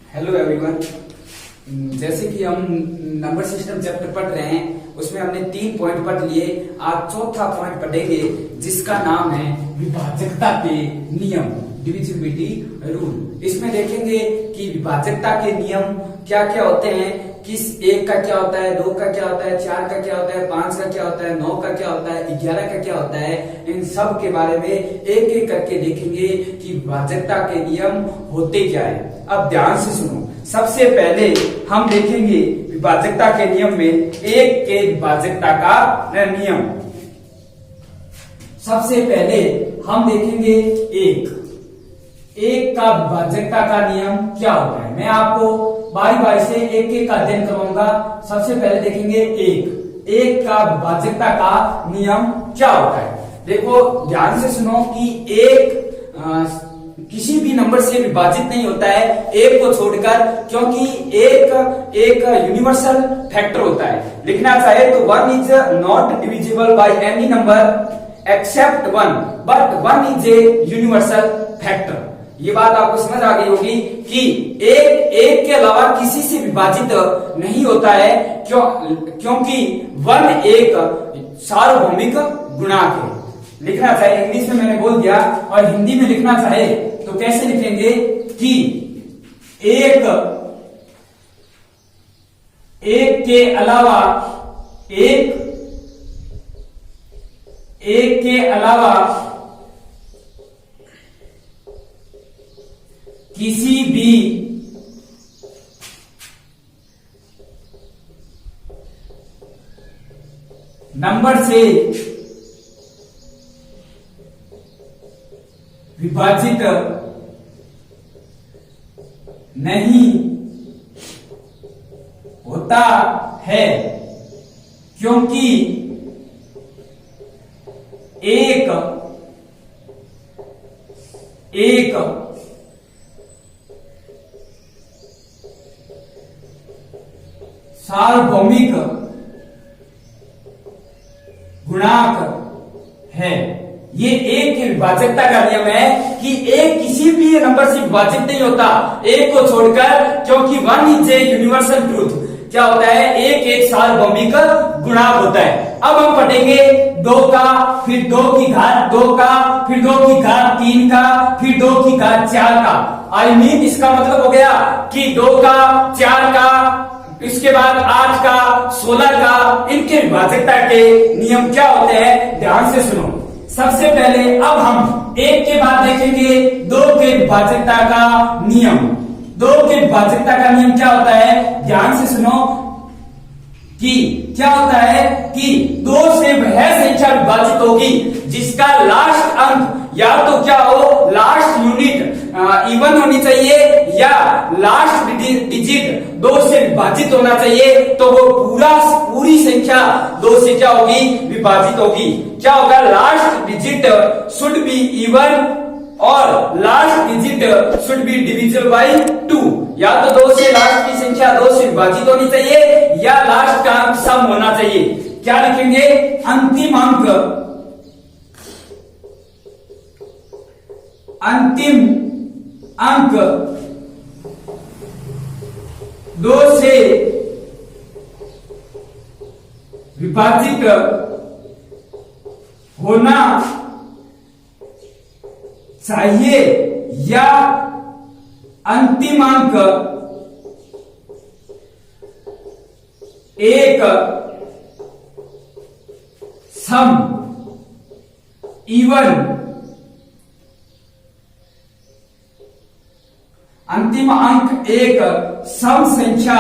Hello everyone. जैसे कि हम नंबर सिस्टम चैप्टर पढ़ रहे हैं, उसमें हमने 3 पॉइंट पढ़ लिए। आज चौथा पॉइंट पढ़ेंगे जिसका नाम है विभाजकता के नियम, डिविजिबिलिटी रूल। इसमें देखेंगे कि विभाजकता के नियम क्या क्या होते हैं, किस एक का क्या होता है, 2 का क्या होता है, 4 का क्या होता है, 5 का क्या होता है, 9 का क्या होता है, 11 का क्या होता है। इन सब के बारे में एक एक करके देखेंगे कि विभाजकता के नियम होते क्या है। अब ध्यान से सुनो। सबसे पहले हम देखेंगे विभाजकता के नियम में एक के विभाजकता का नियम। सबसे पहले हम देखेंगे एक का विभाजकता का नियम क्या होता है। मैं आपको बारी बारी से एक एक का अध्ययन करवाऊंगा। सबसे पहले देखेंगे एक का विभाजकता का नियम क्या होता है। देखो ध्यान से सुनो कि एक किसी भी नंबर से विभाजित नहीं होता है एक को छोड़कर, क्योंकि एक यूनिवर्सल फैक्टर होता है। लिखना चाहे तो 1 is not divisible by any number except 1, but 1 is a universal factor. ये बात आपको समझ आ गई होगी कि एक के अलावा किसी से विभाजित नहीं होता है, क्योंकि 1 एक सार्वभौमिक गुणांक है। लिखना चाहे, इंग्लिश में मैंने बोल दिया, और हिंदी में लिखना चाहे तो कैसे लिखेंगे कि एक के अलावा एक के अलावा किसी भी नंबर से विभाजित नहीं होता है, क्योंकि एक सार्वभौमिक गुणांक है। ये एक की विभाजकता का नियम है कि एक किसी भी नंबर से विभाजित नहीं होता एक को छोड़कर, क्योंकि 1 इज ए यूनिवर्सल ट्रूथ। क्या होता है? एक सार्वभौमिक गुणांक होता है। अब हम पढ़ेंगे 2 का, फिर 2 की घात 2 का, फिर 2 की घात 3 का, फिर 2 की घात 4 का। आई मीन इसका मतलब हो गया कि 2 का, 4 का, इसके बाद 8 का, 16 का, इनके विभाजकता के नियम क्या होते हैं, ध्यान से सुनो। सबसे पहले अब हम एक के बाद देखेंगे 2 के विभाजकता का नियम। 2 के विभाजकता का नियम क्या होता है, ध्यान से सुनो कि क्या होता है कि 2 से वह संख्या विभाजित होगी जिसका लास्ट अंक या तो क्या हो, लास्ट यूनिट इवन होनी चाहिए, या लास्ट डिजिट 2 से विभाजित होना चाहिए, तो वो पूरी संख्या 2 से क्या होगी, विभाजित होगी। क्या होगा, last digit should be even और last digit should be divisible by 2। या तो 2 से लास्ट की संख्या 2 से विभाजित होनी चाहिए, या लास्ट का अंक सम होना चाहिए। क्या लिखेंगे, अंतिम अंक 2 से विभाजित होना चाहिए, या अंतिम अंक एक सम इवन, अंतिम अंक एक सम संख्या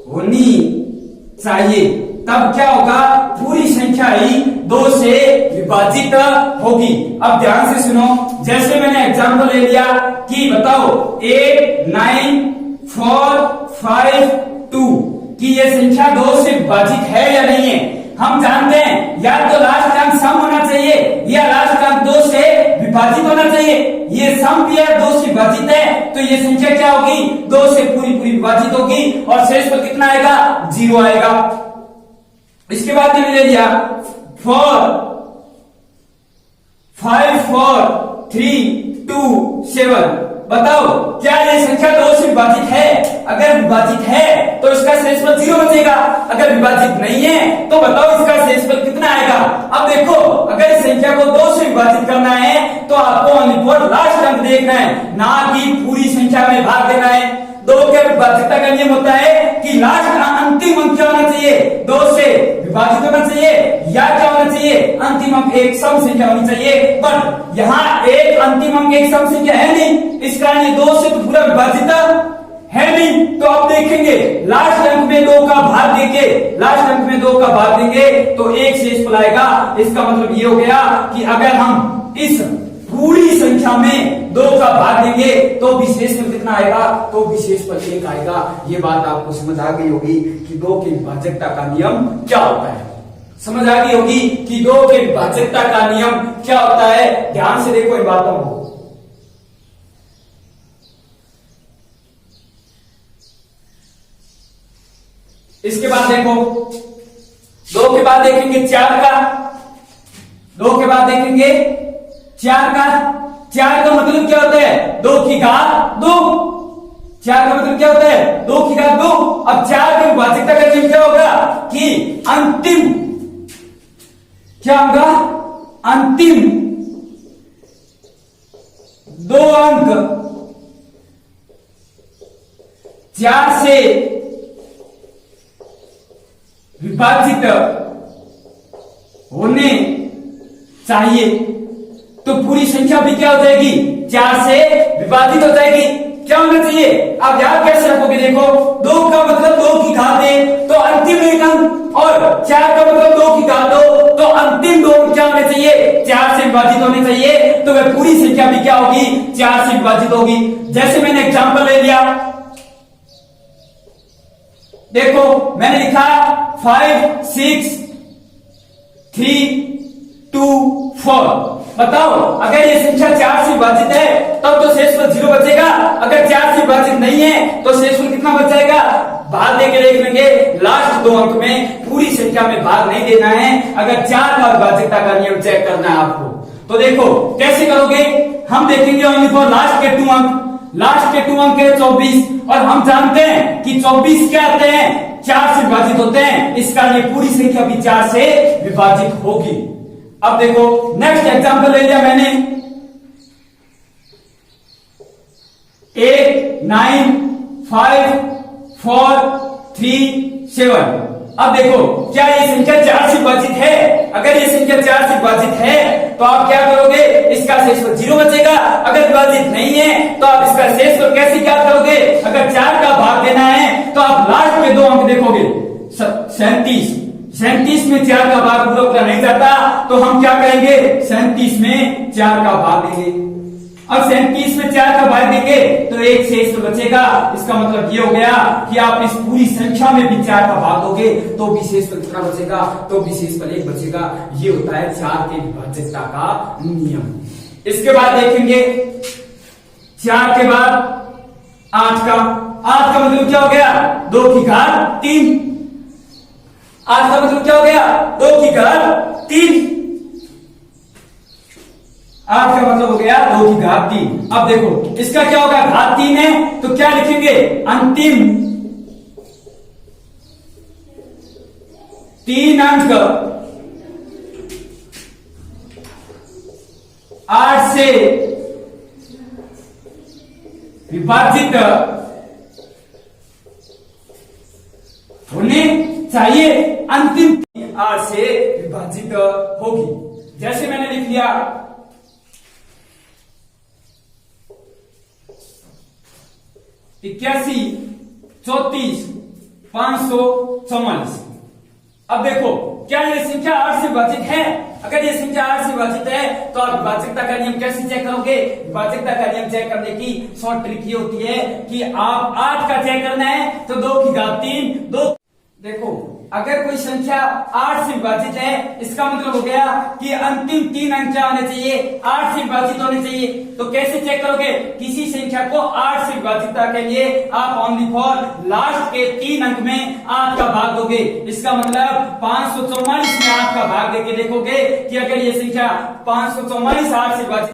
होनी चाहिए। तब क्या होगा, पूरी संख्या ही 2 से विभाजित होगी। अब ध्यान से सुनो, जैसे मैंने एग्जांपल ले लिया कि बताओ 8 9 4 5 2 कि ये संख्या 2 से विभाजित है या नहीं है। हम जानते हैं या तो लास्ट अंक सम होना चाहिए या लास्ट अंक 2 से विभाजित होना चाहिए। ये सम भी है 2 से विभाजित है, तो ये संख्या क्या होगी, 2 से पूरी पूरी विभाजित होगी और शेषफल कितना आएगा, 0 आएगा। इसके बाद मैंने ले लिया 4 5 4 3 2 7। बताओ क्या ये संख्या 2 से विभाजित है? अगर विभाजित है तो इसका शेषफल 0 बचेगा, अगर विभाजित नहीं है तो बताओ इसका शेषफल कितना आएगा। अब देखो, अगर इस संख्या को 2 से विभाजित करना है तो आपको ओनली लास्ट अंक देखना है, ना कि पूरी संख्या में भाग देना है। 2 के विभाज्यता का नियम होता है कि लास्ट अंतिम अंक क्या होना चाहिए, 2 से विभाजित होना चाहिए या क्या होना चाहिए, अंतिम अंक एक सम संख्या होनी चाहिए। बट यहाँ एक अंतिम अंक एक सम संख्या है नहीं, इस कारण ये 2 से तो पूरा विभाजित है नहीं। तो अब देखेंगे लास्ट अंक में 2 का भाग देंगे, लास्ट अंक में 2 का भाग देंगे तो एक शेषफल आएगा। इसका मतलब ये हो गया कि अगर हम इस पूरी संख्या में 2 का भाग देंगे तो विशेषफल कितना आएगा, तो विशेषफल 1 आएगा। ये बात आपको समझ आ गई होगी कि 2 की विभाजकता का नियम क्या होता है। समझ आ गई होगी कि 2 के विभाजकता का नियम क्या होता है। ध्यान से देखो इन बातों को। इसके बाद देखो 2 के बाद देखेंगे 4 का, 2 के बाद देखेंगे 4 का। 4 का मतलब क्या होता है, 2 की घात 2। 4 का मतलब क्या होता है, 2 की घात 2। अब 4 की विभाजकता का नियम क्या होगा कि अंतिम क्या होगा, अंतिम 2 अंक 4 से विभाजित होने चाहिए। तो पूरी संख्या भी क्या हो जाएगी, 4 से विभाजित हो जाएगी। क्या होना चाहिए, आप याद कैसे रखोगे, देखो 2 का मतलब 2 की घात है तो अंतिम एक अंक, और 4 का मतलब 2 की घात 2 तो अंतिम 2 क्या होने चाहिए, 4 से विभाजित होने चाहिए। तो वह पूरी संख्या भी क्या होगी, 4 से विभाजित होगी। जैसे मैंने एग्जांपल ले लिया, देखो मैंने लिखा 5 6 3 2 4। बताओ अगर ये संख्या 4 से विभाजित है तब तो शेषफल 0 बचेगा, अगर 4 से विभाजित नहीं है तो शेषफल कितना बच जाएगा, भाग देके देख लेंगे। लास्ट 2 अंक में पूरी संख्या में भाग नहीं देना है, अगर 4 का विभाजकता का नियम चेक करना है आपको। तो देखो कैसे करोगे, हम देखेंगे ओनली फॉर लास्ट के 2 अंक। लास्ट के 2 अंक है 24 और हम जानते हैं कि 24 क्या आते हैं, 4 से विभाजित होते हैं, इसका ये पूरी संख्या भी 4 से विभाजित होगी। अब देखो नेक्स्ट एग्जांपल ले लिया मैंने 8 9 5 4 3 7। अब देखो क्या ये संख्या 4 से विभाजित है, अगर ये संख्या 4 से विभाजित है तो आप क्या करोगे, इसका शेषफल 0 बचेगा, अगर विभाजित नहीं है तो आप इसका शेषफल कैसे क्या करोगे, अगर 4 का भाग देना है तो आप लास्ट में 2 अंक देखोगे 37 में 4 का भाग पूरा नहीं जाता तो हम क्या करेंगे, 37 में 4 का भाग देंगे। अब 37 में 4 का भाग देंगे तो एक शेषफल बचेगा। इसका मतलब ये हो गया कि आप इस पूरी संख्या में भी 4 का भाग दोगे तो विशेषफल कितना बचेगा, तो विशेषफल 1 बचेगा। ये होता है 4 के विभाजकता का नियम। इसके बाद देखेंगे 4 के बाद 8 का। 8 का मतलब क्या हो गया, 2 की घात 3। 8 का मतलब क्या हो गया, 2 की घात 3। 8 का मतलब हो गया 2 की घात 3। अब देखो इसका क्या होगा, घात 3 है तो क्या लिखेंगे, अंतिम 3 अंक 8 से विभाजित होने चाहिए, अंतिम 8 से विभाजित होगी। जैसे मैंने लिख लिया 81 34 544। अब देखो क्या ये संख्या 8 से विभाजित है? अगर ये संख्या 8 से विभाजित है तो आप विभाजकता का नियम कैसे चेक करोगे? विभाजकता का नियम चेक करने की शॉर्ट ट्रिक ये होती है कि आप 8 का चेक करना है तो 2 की घात 3 2। देखो, अगर कोई संख्या 8 से विभाजित है इसका मतलब हो गया कि अंतिम 3 अंक क्या होने चाहिए? 8 से विभाजित होने चाहिए। तो कैसे चेक करोगे? किसी संख्या को 8 से विभाजितता के लिए आप ओनली फॉर लास्ट के 3 अंक में 8 का भाग दोगे। इसका मतलब 544 में 8 का भाग देके देखोगे कि अगर ये संख्या 544 8 से विभाजित